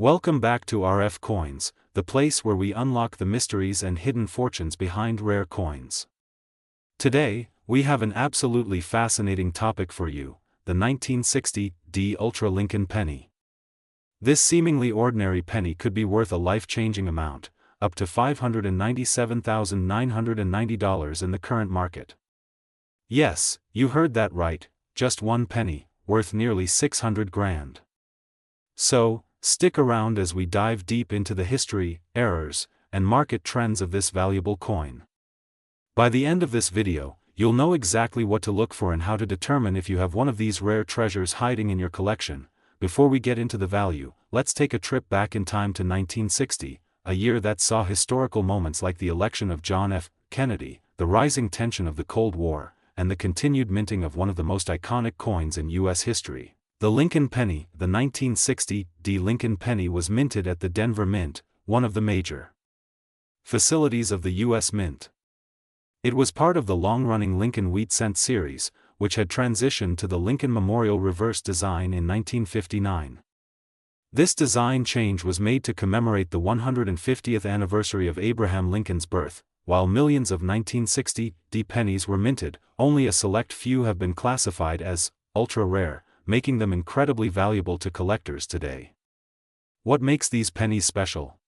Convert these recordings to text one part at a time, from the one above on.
Welcome back to RFCoins, the place where we unlock the mysteries and hidden fortunes behind rare coins. Today, we have an absolutely fascinating topic for you, the 1960 D Ultra Lincoln penny. This seemingly ordinary penny could be worth a life-changing amount, up to $597,990 in the current market. Yes, you heard that right, just one penny, worth nearly 600 grand. So, stick around as we dive deep into the history, errors, and market trends of this valuable coin. By the end of this video, you'll know exactly what to look for and how to determine if you have one of these rare treasures hiding in your collection. Before we get into the value, let's take a trip back in time to 1960, a year that saw historical moments like the election of John F. Kennedy, the rising tension of the Cold War, and the continued minting of one of the most iconic coins in U.S. history. The Lincoln Penny. The 1960 D Lincoln Penny was minted at the Denver Mint, one of the major facilities of the U.S. Mint. It was part of the long-running Lincoln Wheat Cent series, which had transitioned to the Lincoln Memorial reverse design in 1959. This design change was made to commemorate the 150th anniversary of Abraham Lincoln's birth. While millions of 1960 D pennies were minted, only a select few have been classified as ultra-rare, making them incredibly valuable to collectors today. What makes these pennies special?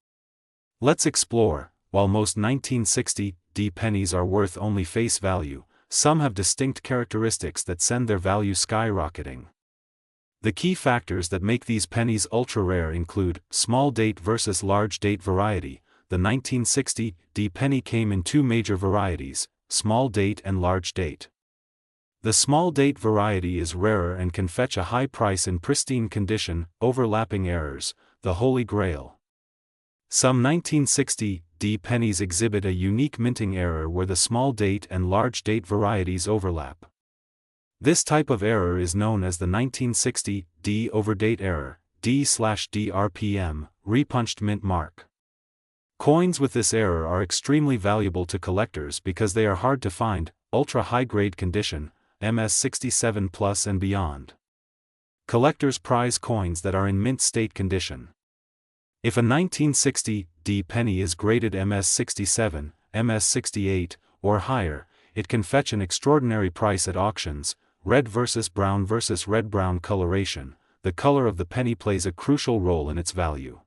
Let's explore. While most 1960 D pennies are worth only face value, some have distinct characteristics that send their value skyrocketing. The key factors that make these pennies ultra-rare include small date versus large date variety. The 1960 D penny came in two major varieties, small date and large date. The small date variety is rarer and can fetch a high price in pristine condition. Overlapping errors, the holy grail. Some 1960 D pennies exhibit a unique minting error where the small date and large date varieties overlap. This type of error is known as the 1960 D overdate error, D/DRPM, repunched mint mark. Coins with this error are extremely valuable to collectors because they are hard to find, ultra-high-grade condition, MS67 plus and beyond. Collectors prize coins that are in mint state condition. If a 1960 D penny is graded MS67, MS68, or higher, it can fetch an extraordinary price at auctions. Red versus red-brown coloration. The color of the penny plays a crucial role in its value.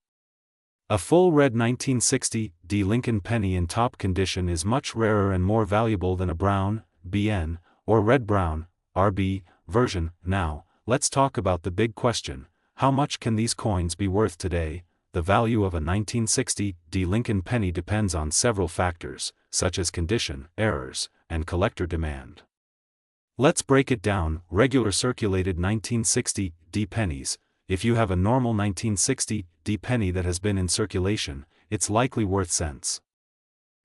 A full red 1960 D Lincoln penny in top condition is much rarer and more valuable than a brown, BN, or red-brown, RB, version. Now, let's talk about the big question: how much can these coins be worth today? The value of a 1960 D Lincoln penny depends on several factors, such as condition, errors, and collector demand. Let's break it down. Regular circulated 1960 D pennies. If you have a normal 1960 D penny that has been in circulation, it's likely worth cents.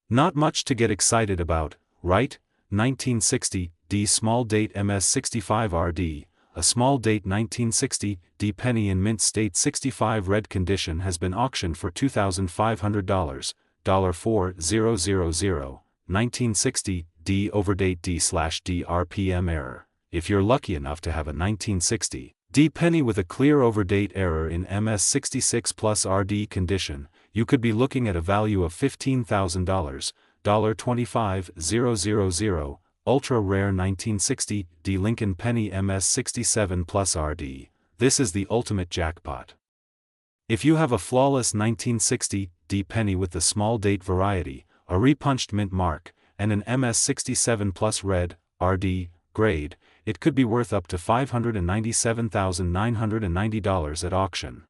Not much to get excited about, right? 1960 D small date MS65 RD. A small date 1960 D penny in mint state 65 red condition has been auctioned for $2,500, $4,000, 1960 D overdate D/DRPM error. If you're lucky enough to have a 1960 D penny with a clear overdate error in MS66 plus RD condition, you could be looking at a value of $15,000, $25,000, ultra-rare 1960 D Lincoln penny MS67 plus RD. This is the ultimate jackpot. If you have a flawless 1960 D penny with the small date variety, a repunched mint mark, and an MS67 plus red, RD, grade, it could be worth up to $597,990 at auction.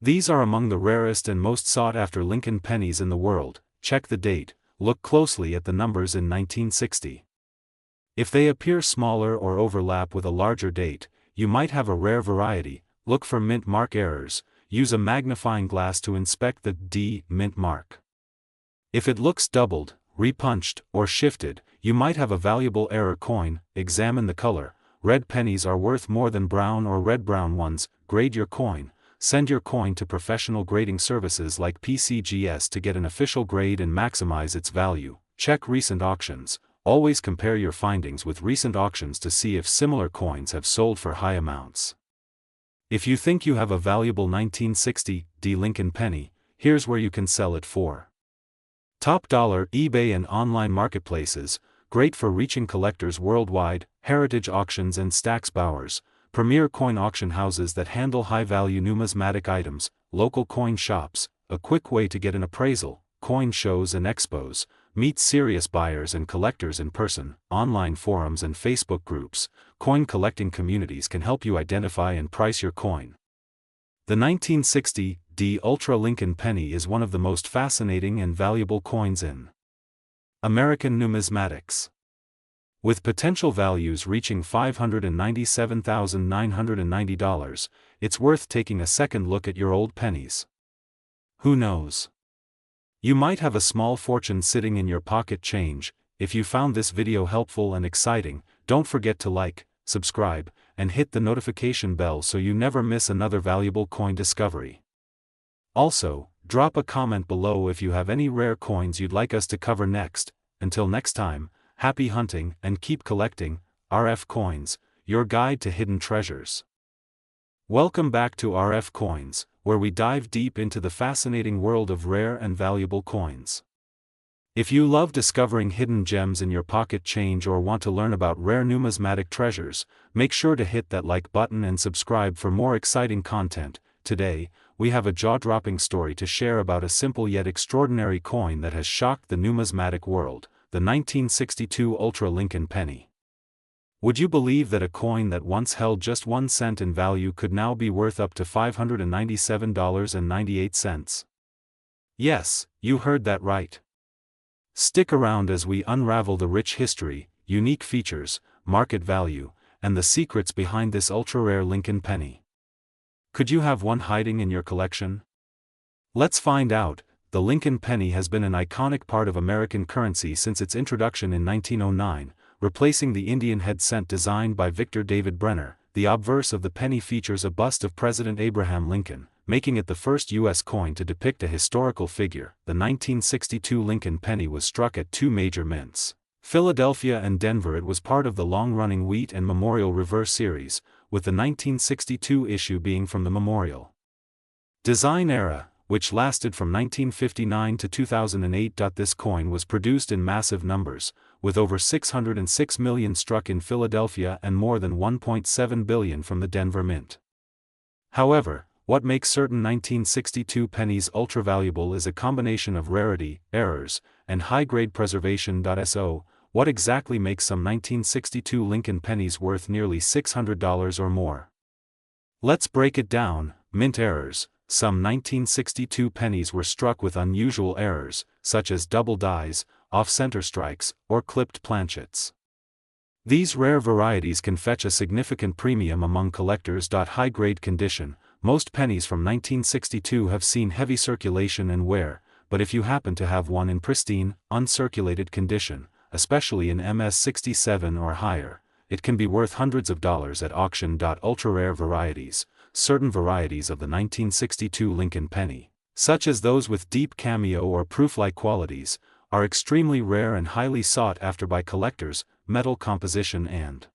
These are among the rarest and most sought-after Lincoln pennies in the world. Check the date, look closely at the numbers in 1960. If they appear smaller or overlap with a larger date, you might have a rare variety. Look for mint mark errors. Use a magnifying glass to inspect the D mint mark. If it looks doubled, repunched, or shifted, you might have a valuable error coin. Examine the color. Red pennies are worth more than brown or red-brown ones. Grade your coin. Send your coin to professional grading services like PCGS to get an official grade and maximize its value. Check recent auctions. Always compare your findings with recent auctions to see if similar coins have sold for high amounts. If you think you have a valuable 1960 Lincoln penny, here's where you can sell it for. Top dollar eBay and online marketplaces, great for reaching collectors worldwide, heritage auctions and stacks bowers, premier coin auction houses that handle high-value numismatic items, local coin shops, a quick way to get an appraisal, coin shows and expos, meet serious buyers and collectors in person, online forums and Facebook groups, coin collecting communities can help you identify and price your coin. The 1960 Ultra Lincoln penny is one of the most fascinating and valuable coins in American numismatics. With potential values reaching $597,990, it's worth taking a second look at your old pennies. Who knows? You might have a small fortune sitting in your pocket change. If you found this video helpful and exciting, don't forget to like, subscribe, and hit the notification bell so you never miss another valuable coin discovery. Also, drop a comment below if you have any rare coins you'd like us to cover next. Until next time, happy hunting and keep collecting. RFCoins, your guide to hidden treasures. Welcome back to RFCoins, where we dive deep into the fascinating world of rare and valuable coins. If you love discovering hidden gems in your pocket change or want to learn about rare numismatic treasures, make sure to hit that like button and subscribe for more exciting content. Today, we have a jaw-dropping story to share about a simple yet extraordinary coin that has shocked the numismatic world, the 1962 Ultra Lincoln penny. Would you believe that a coin that once held just 1 cent in value could now be worth up to $597.98? Yes, you heard that right. Stick around as we unravel the rich history, unique features, market value, and the secrets behind this ultra-rare Lincoln penny. Could you have one hiding in your collection? Let's find out. The Lincoln penny has been an iconic part of American currency since its introduction in 1909, replacing the Indian head cent designed by Victor David Brenner. The obverse of the penny features a bust of President Abraham Lincoln, making it the first U.S. coin to depict a historical figure. The 1962 Lincoln penny was struck at two major mints, Philadelphia and Denver. It was part of the long-running Wheat and Memorial Reverse series, with the 1962 issue being from the Memorial Design era, which lasted from 1959 to 2008. This coin was produced in massive numbers, with over 606 million struck in Philadelphia and more than 1.7 billion from the Denver Mint. However, what makes certain 1962 pennies ultra-valuable is a combination of rarity, errors, and high-grade preservation. So, what exactly makes some 1962 Lincoln pennies worth nearly $600 or more? Let's break it down. Mint errors. Some 1962 pennies were struck with unusual errors, such as double dies, off-center strikes, or clipped planchets. These rare varieties can fetch a significant premium among collectors. High-grade condition. Most pennies from 1962 have seen heavy circulation and wear, but if you happen to have one in pristine, uncirculated condition, especially in MS67 or higher, it can be worth hundreds of dollars at auction. Ultra-rare varieties. Certain varieties of the 1962 Lincoln penny, such as those with deep cameo or proof-like qualities, are extremely rare and highly sought after by collectors. Metal composition and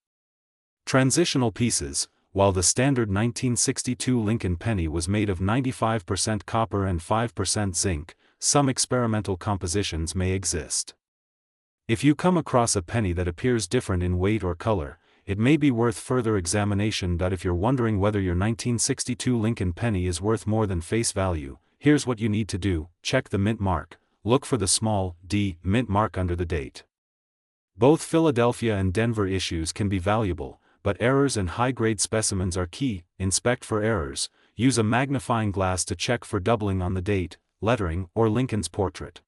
transitional pieces. While the standard 1962 Lincoln penny was made of 95% copper and 5% zinc, some experimental compositions may exist. If you come across a penny that appears different in weight or color, it may be worth further examination. If you're wondering whether your 1962 Lincoln penny is worth more than face value, here's what you need to do. Check the mint mark. Look for the small d mint mark under the date. Both Philadelphia and Denver issues can be valuable, but errors and high-grade specimens are key. Inspect for errors. Use a magnifying glass to check for doubling on the date, lettering, or Lincoln's portrait.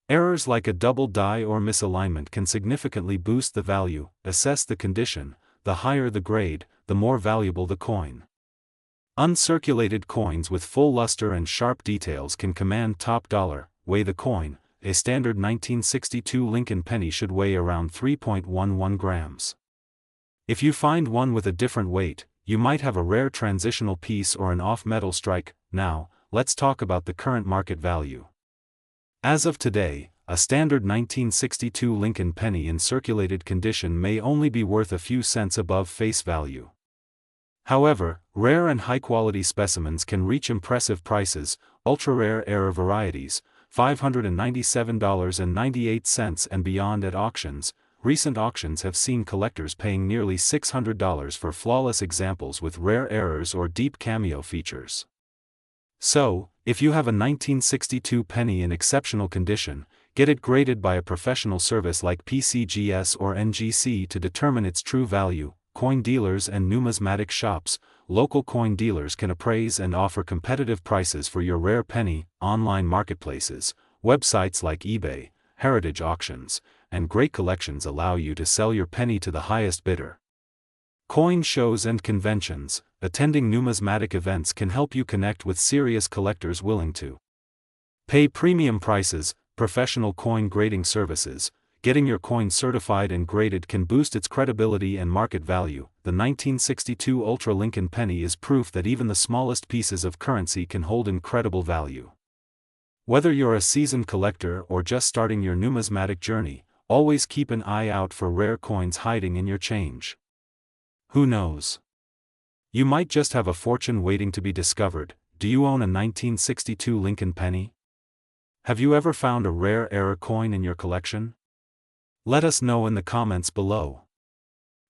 Errors like a double die or misalignment can significantly boost the value. Assess the condition. The higher the grade, the more valuable the coin. Uncirculated coins with full luster and sharp details can command top dollar. Weigh the coin. A standard 1962 Lincoln penny should weigh around 3.11 grams. If you find one with a different weight, you might have a rare transitional piece or an off-metal strike. Now, let's talk about the current market value. As of today, a standard 1962 Lincoln penny in circulated condition may only be worth a few cents above face value. However, rare and high-quality specimens can reach impressive prices. Ultra-rare error varieties, $597.98 and beyond at auctions. Recent auctions have seen collectors paying nearly $600 for flawless examples with rare errors or deep cameo features. So, if you have a 1962 penny in exceptional condition, get it graded by a professional service like PCGS or NGC to determine its true value. Coin dealers and numismatic shops. Local coin dealers can appraise and offer competitive prices for your rare penny. Online marketplaces, websites like eBay, heritage auctions, and great collections allow you to sell your penny to the highest bidder. Coin shows and conventions. Attending numismatic events can help you connect with serious collectors willing to pay premium prices. Professional coin grading services. Getting your coin certified and graded can boost its credibility and market value. The 1962 Ultra Lincoln penny is proof that even the smallest pieces of currency can hold incredible value. Whether you're a seasoned collector or just starting your numismatic journey, always keep an eye out for rare coins hiding in your change. Who knows? You might just have a fortune waiting to be discovered. Do you own a 1962 Lincoln penny? Have you ever found a rare error coin in your collection? Let us know in the comments below.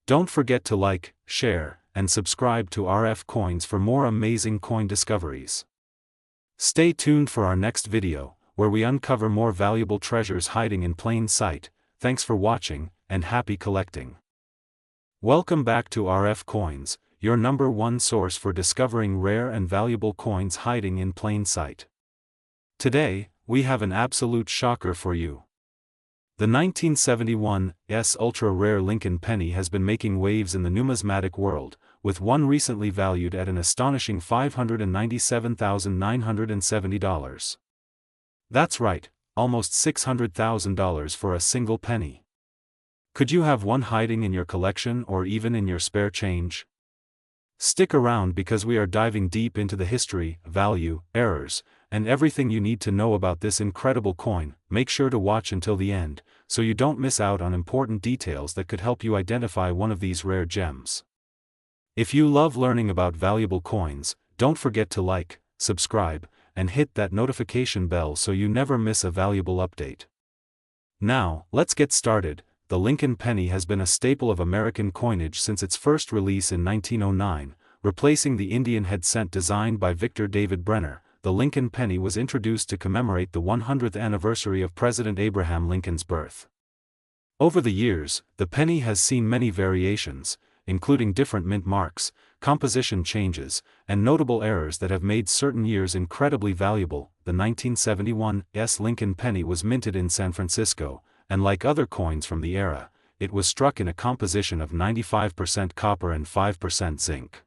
Don't forget to like, share, and subscribe to RFCoins for more amazing coin discoveries. Stay tuned for our next video, where we uncover more valuable treasures hiding in plain sight. Thanks for watching, and happy collecting. Welcome back to RFCoins, your #1 source for discovering rare and valuable coins hiding in plain sight. Today, we have an absolute shocker for you. The 1971 ultra-rare Lincoln penny has been making waves in the numismatic world, with one recently valued at an astonishing $597,970. That's right, almost $600,000 for a single penny. Could you have one hiding in your collection or even in your spare change? Stick around because we are diving deep into the history, value, errors, and everything you need to know about this incredible coin. Make sure to watch until the end, so you don't miss out on important details that could help you identify one of these rare gems. If you love learning about valuable coins, don't forget to like, subscribe, and hit that notification bell so you never miss a valuable update. Now, let's get started. The Lincoln penny has been a staple of American coinage since its first release in 1909, replacing the Indian head cent designed by Victor David Brenner. The Lincoln penny was introduced to commemorate the 100th anniversary of President Abraham Lincoln's birth. Over the years, the penny has seen many variations, including different mint marks, composition changes, and notable errors that have made certain years incredibly valuable. The 1971 Lincoln penny was minted in San Francisco, and like other coins from the era, it was struck in a composition of 95% copper and 5% zinc.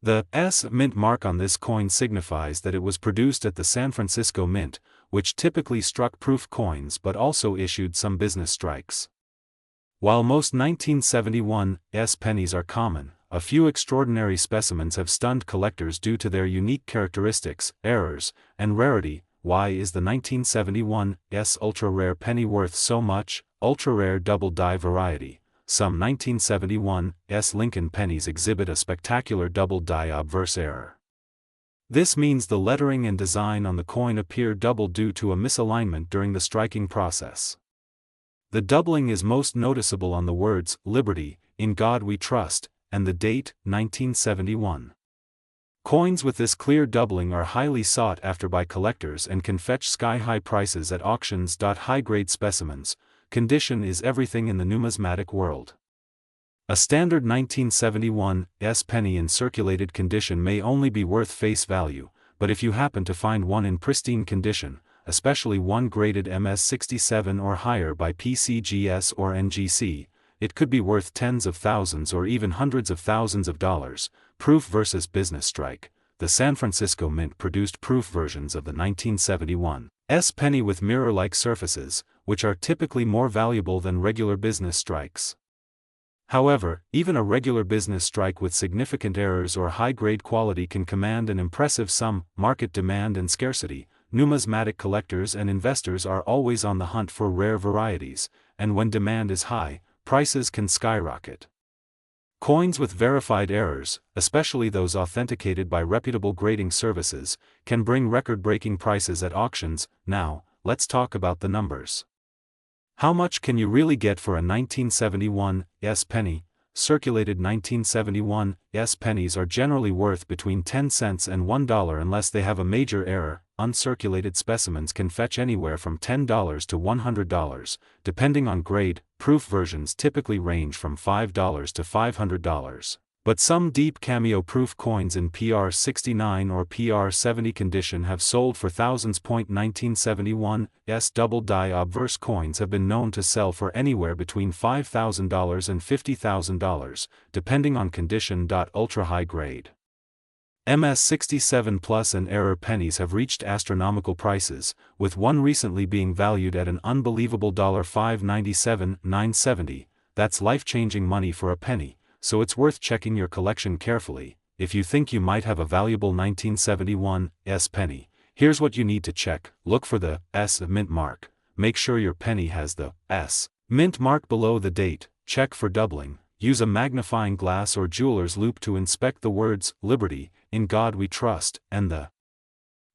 The mint mark on this coin signifies that it was produced at the San Francisco Mint, which typically struck proof coins but also issued some business strikes. While most 1971 pennies are common, a few extraordinary specimens have stunned collectors due to their unique characteristics, errors, and rarity. Why is the 1971 ultra-rare penny worth so much? Ultra-rare double-die variety. Some 1971 Lincoln pennies exhibit a spectacular double-die obverse error. This means the lettering and design on the coin appear double due to a misalignment during the striking process. The doubling is most noticeable on the words, "Liberty, in God we trust," and the date, 1971. Coins with this clear doubling are highly sought after by collectors and can fetch sky-high prices at auctions. High-grade specimens. Condition is everything in the numismatic world. A standard 1971 penny in circulated condition may only be worth face value, but if you happen to find one in pristine condition, especially one graded MS67 or higher by PCGS or NGC, it could be worth tens of thousands or even hundreds of thousands of dollars. Proof versus business strike. The San Francisco Mint produced proof versions of the 1971 penny with mirror-like surfaces, which are typically more valuable than regular business strikes. However, even a regular business strike with significant errors or high-grade quality can command an impressive sum. Market demand and scarcity. Numismatic collectors and investors are always on the hunt for rare varieties, and when demand is high, prices can skyrocket. Coins with verified errors, especially those authenticated by reputable grading services, can bring record-breaking prices at auctions. Now, let's talk about the numbers. How much can you really get for a 1971 penny? Circulated 1971 pennies are generally worth between 10 cents and $1 unless they have a major error. Uncirculated specimens can fetch anywhere from $10 to $100, depending on grade. Proof versions typically range from $5 to $500. But some deep cameo proof coins in PR69 or PR70 condition have sold for thousands. 1971 double die obverse coins have been known to sell for anywhere between $5,000 and $50,000, depending on condition. Ultra high grade MS67 plus and error pennies have reached astronomical prices, with one recently being valued at an unbelievable $597,970. That's life-changing money for a penny. So it's worth checking your collection carefully. If you think you might have a valuable 1971 penny, here's what you need to check. Look for the S mint mark. Make sure your penny has the S mint mark below the date. Check for doubling. Use a magnifying glass or jeweler's loupe to inspect the words "Liberty, in God We Trust," and the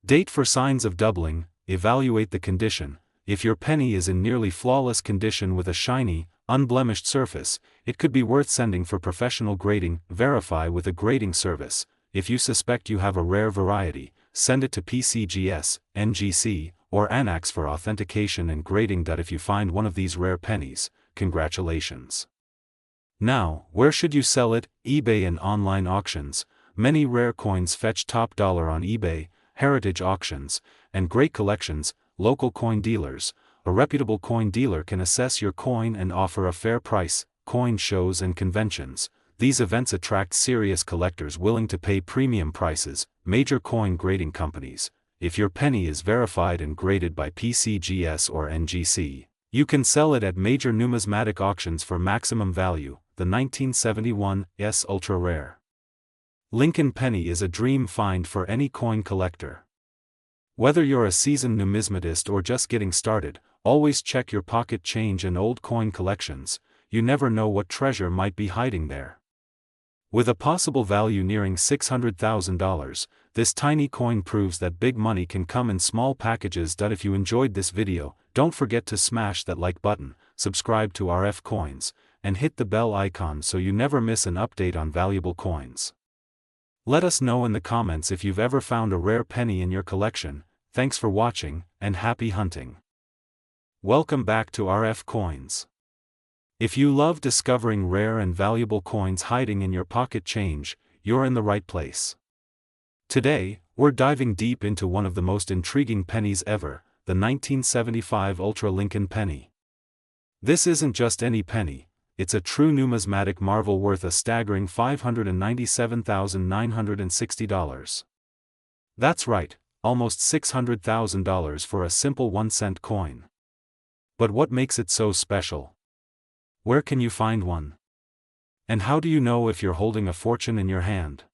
date for signs of doubling. Evaluate the condition. If your penny is in nearly flawless condition with a shiny, unblemished surface, it could be worth sending for professional grading. Verify with a grading service. If you suspect you have a rare variety, send it to PCGS, NGC, or Annex for authentication and grading. If you find one of these rare pennies, congratulations. Now, where should you sell it? eBay and online auctions. Many rare coins fetch top dollar on eBay, heritage auctions, and great collections. Local coin dealers. A reputable coin dealer can assess your coin and offer a fair price. Coin shows and conventions. These events attract serious collectors willing to pay premium prices. Major coin grading companies. If your penny is verified and graded by PCGS or NGC, you can sell it at major numismatic auctions for maximum value. The 1971 ultra rare Lincoln penny is a dream find for any coin collector. Whether you're a seasoned numismatist or just getting started, always check your pocket change and old coin collections. You never know what treasure might be hiding there. With a possible value nearing $600,000, this tiny coin proves that big money can come in small packages. If you enjoyed this video, don't forget to smash that like button, subscribe to RFCoins, and hit the bell icon so you never miss an update on valuable coins. Let us know in the comments if you've ever found a rare penny in your collection. Thanks for watching, and happy hunting. Welcome back to RFCoins. If you love discovering rare and valuable coins hiding in your pocket change, you're in the right place. Today, we're diving deep into one of the most intriguing pennies ever, the 1975 Ultra Lincoln penny. This isn't just any penny. It's a true numismatic marvel worth a staggering $597,960. That's right, almost $600,000 for a simple 1-cent coin. But what makes it so special? Where can you find one? And how do you know if you're holding a fortune in your hand?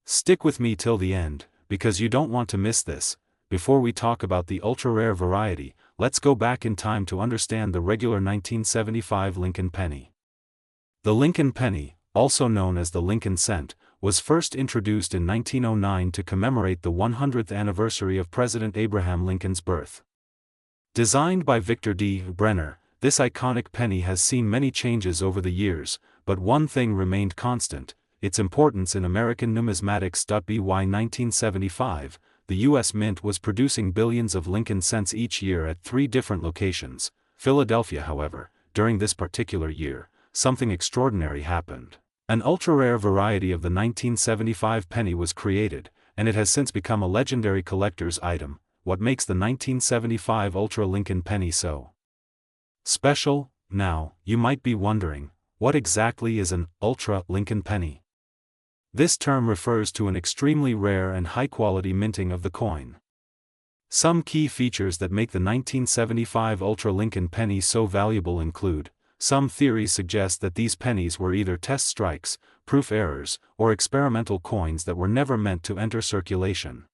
Stick with me till the end, because you don't want to miss this. Before we talk about the ultra-rare variety, let's go back in time to understand the regular 1975 Lincoln penny. The Lincoln penny, also known as the Lincoln cent, was first introduced in 1909 to commemorate the 100th anniversary of President Abraham Lincoln's birth. Designed by Victor D. Brenner, this iconic penny has seen many changes over the years, but one thing remained constant: its importance in American numismatics. By 1975, the U.S. Mint was producing billions of Lincoln cents each year at 3 different locations. Philadelphia, however, during this particular year, something extraordinary happened. An ultra-rare variety of the 1975 penny was created, and it has since become a legendary collector's item. What makes the 1975 Ultra Lincoln penny so special? Now, you might be wondering, what exactly is an Ultra Lincoln penny? This term refers to an extremely rare and high-quality minting of the coin. Some key features that make the 1975 Ultra Lincoln penny so valuable include: some theories suggest that these pennies were either test strikes, proof errors, or experimental coins that were never meant to enter circulation.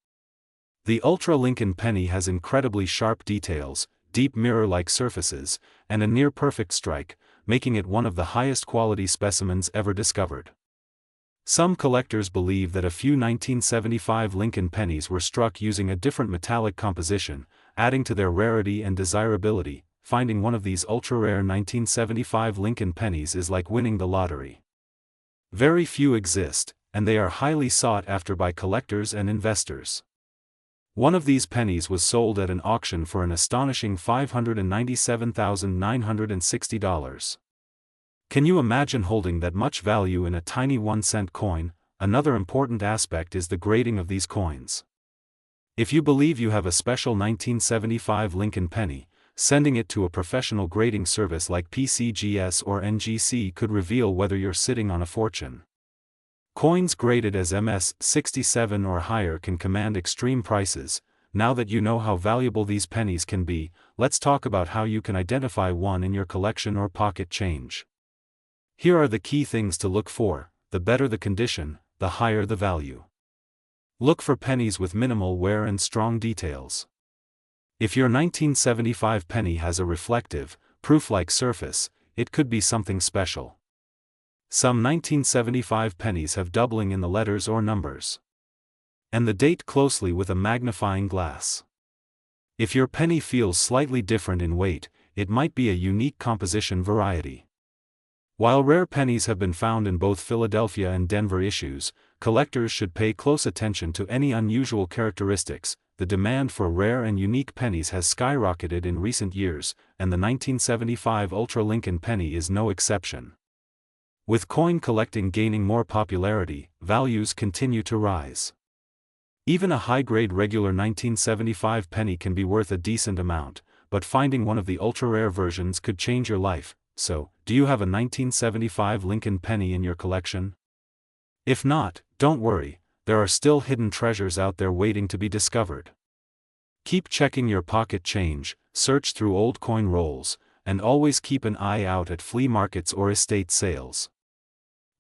The Ultra Lincoln penny has incredibly sharp details, deep mirror-like surfaces, and a near-perfect strike, making it one of the highest quality specimens ever discovered. Some collectors believe that a few 1975 Lincoln pennies were struck using a different metallic composition, adding to their rarity and desirability. Finding one of these ultra-rare 1975 Lincoln pennies is like winning the lottery. Very few exist, and they are highly sought after by collectors and investors. One of these pennies was sold at an auction for an astonishing $597,960. Can you imagine holding that much value in a tiny 1-cent coin? Another important aspect is the grading of these coins. If you believe you have a special 1975 Lincoln penny, sending it to a professional grading service like PCGS or NGC could reveal whether you're sitting on a fortune. Coins graded as MS-67 or higher can command extreme prices. Now that you know how valuable these pennies can be, let's talk about how you can identify one in your collection or pocket change. Here are the key things to look for: the better the condition, the higher the value. Look for pennies with minimal wear and strong details. If your 1975 penny has a reflective, proof-like surface, it could be something special. Some 1975 pennies have doubling in the letters or numbers. And the date closely with a magnifying glass. If your penny feels slightly different in weight, it might be a unique composition variety. While rare pennies have been found in both Philadelphia and Denver issues, collectors should pay close attention to any unusual characteristics. The demand for rare and unique pennies has skyrocketed in recent years, and the 1975 Ultra Lincoln penny is no exception. With coin collecting gaining more popularity, values continue to rise. Even a high-grade regular 1975 penny can be worth a decent amount, but finding one of the ultra-rare versions could change your life. So, do you have a 1975 Lincoln penny in your collection? If not, don't worry, there are still hidden treasures out there waiting to be discovered. Keep checking your pocket change, search through old coin rolls, and always keep an eye out at flea markets or estate sales.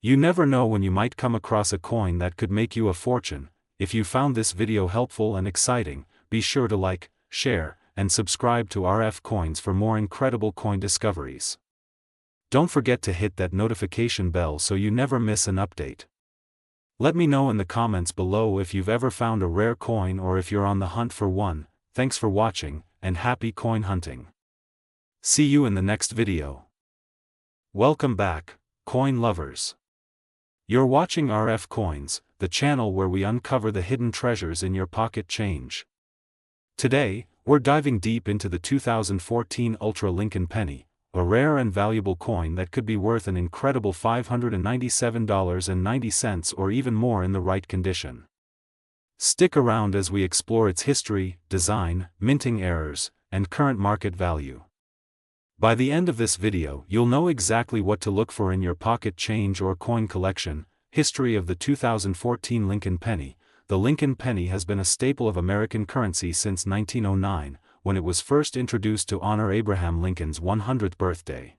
You never know when you might come across a coin that could make you a fortune. If you found this video helpful and exciting, be sure to like, share, and subscribe to RFCoins for more incredible coin discoveries. Don't forget to hit that notification bell so you never miss an update. Let me know in the comments below if you've ever found a rare coin or if you're on the hunt for one. Thanks for watching, and happy coin hunting. See you in the next video. Welcome back, coin lovers. You're watching RFCoins, the channel where we uncover the hidden treasures in your pocket change. Today, we're diving deep into the 2014 Ultra Lincoln penny, a rare and valuable coin that could be worth an incredible $597.90 or even more in the right condition. Stick around as we explore its history, design, minting errors, and current market value. By the end of this video, you'll know exactly what to look for in your pocket change or coin collection. History of the 2014 Lincoln penny. The Lincoln penny has been a staple of American currency since 1909, when it was first introduced to honor Abraham Lincoln's 100th birthday.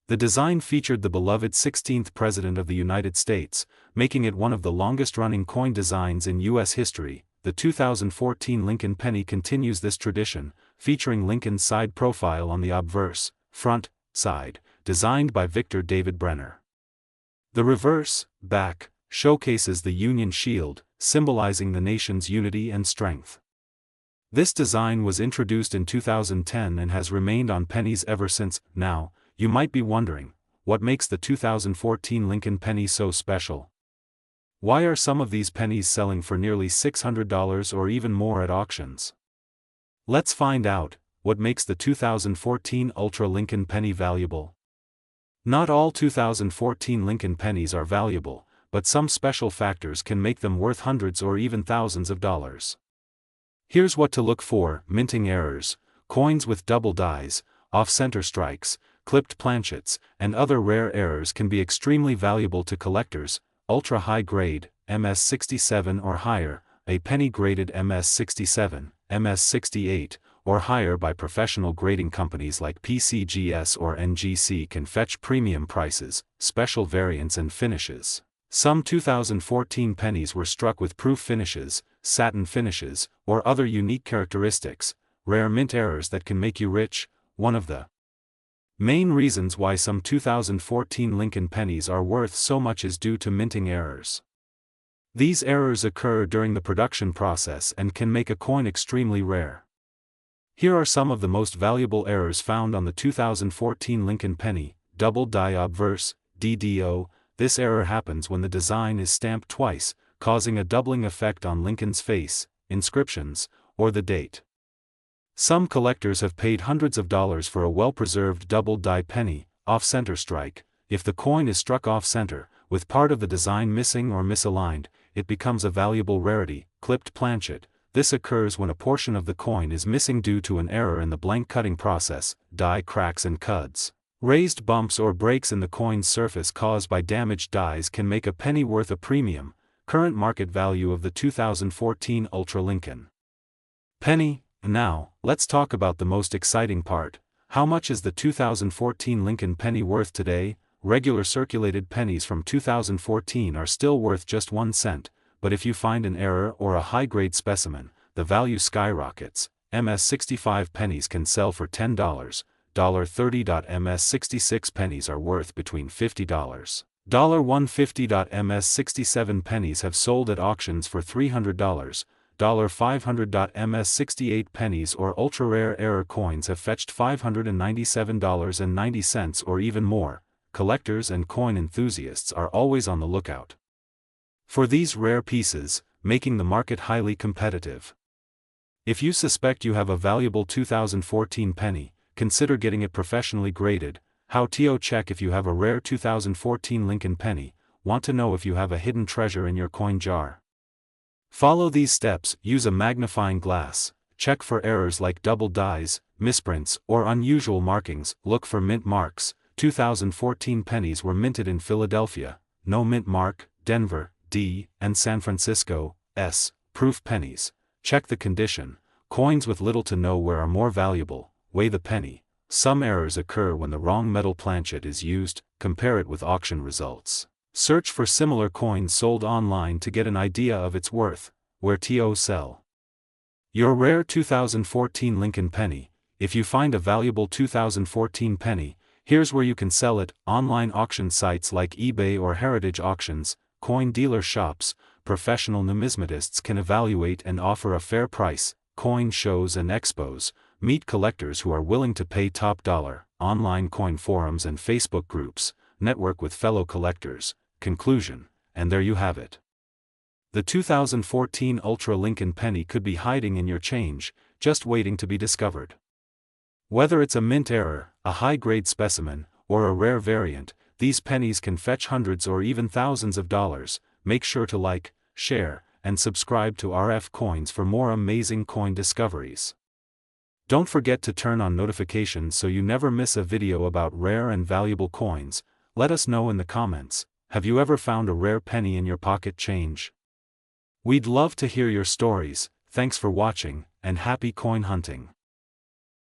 The design featured the beloved 16th President of the United States, making it one of the longest-running coin designs in U.S. history. The 2014 Lincoln penny continues this tradition, featuring Lincoln's side profile on the obverse, front, side, designed by Victor David Brenner. The reverse, back, showcases the Union shield, symbolizing the nation's unity and strength. This design was introduced in 2010 and has remained on pennies ever since. Now, you might be wondering, what makes the 2014 Lincoln penny so special? Why are some of these pennies selling for nearly $600 or even more at auctions? Let's find out what makes the 2014 Ultra Lincoln penny valuable. Not all 2014 Lincoln pennies are valuable, but some special factors can make them worth hundreds or even thousands of dollars. Here's what to look for: minting errors, coins with double dies, off-center strikes, clipped planchets, and other rare errors can be extremely valuable to collectors. Ultra high grade, MS-67 or higher, a penny graded MS-67, MS-68, or higher by professional grading companies like PCGS or NGC can fetch premium prices, special variants and finishes. Some 2014 pennies were struck with proof finishes, satin finishes, or other unique characteristics, rare mint errors that can make you rich. One of the Main reasons why some 2014 Lincoln pennies are worth so much is due to minting errors. These errors occur during the production process and can make a coin extremely rare. Here are some of the most valuable errors found on the 2014 Lincoln penny: double die obverse, DDO. This error happens when the design is stamped twice, causing a doubling effect on Lincoln's face, inscriptions, or the date. Some collectors have paid hundreds of dollars for a well-preserved double die penny, off-center strike. If the coin is struck off-center, with part of the design missing or misaligned, it becomes a valuable rarity. Clipped planchet. This occurs when a portion of the coin is missing due to an error in the blank cutting process. Die cracks and cuds. Raised bumps or breaks in the coin's surface caused by damaged dies can make a penny worth a premium. Current market value of the 2014 Ultra Lincoln penny. Now, let's talk about the most exciting part. How much is the 2014 Lincoln penny worth today? Regular circulated pennies from 2014 are still worth just 1 cent, but if you find an error or a high-grade specimen, the value skyrockets. MS65 pennies can sell for $10, $30. MS66 pennies are worth between $50, $150. MS67 pennies have sold at auctions for $300, $500. MS68 pennies or ultra-rare error coins have fetched $597.90 or even more. Collectors and coin enthusiasts are always on the lookout for these rare pieces, making the market highly competitive. If you suspect you have a valuable 2014 penny, consider getting it professionally graded. How to check if you have a rare 2014 Lincoln penny? Want to know if you have a hidden treasure in your coin jar? Follow these steps. Use a magnifying glass. Check for errors like double dies, misprints, or unusual markings. Look for mint marks. 2014 pennies were minted in Philadelphia, no mint mark; Denver, D, and San Francisco, S. Proof pennies. Check the condition. Coins with little to no wear are more valuable. Weigh the penny. Some errors occur when the wrong metal planchet is used. Compare it with auction results. Search for similar coins sold online to get an idea of its worth. Where to sell your rare 2014 Lincoln penny? If you find a valuable 2014 penny, here's where you can sell it. Online auction sites like eBay or Heritage Auctions, coin dealer shops. Professional numismatists can evaluate and offer a fair price. Coin shows and expos. Meet collectors who are willing to pay top dollar. Online coin forums and Facebook groups. Network with fellow collectors. Conclusion, and there you have it. The 2014 Ultra Lincoln penny could be hiding in your change, just waiting to be discovered. Whether it's a mint error, a high-grade specimen, or a rare variant, these pennies can fetch hundreds or even thousands of dollars. Make sure to like, share, and subscribe to RFCoins for more amazing coin discoveries. Don't forget to turn on notifications so you never miss a video about rare and valuable coins. Let us know in the comments. Have you ever found a rare penny in your pocket change? We'd love to hear your stories. Thanks for watching, and happy coin hunting.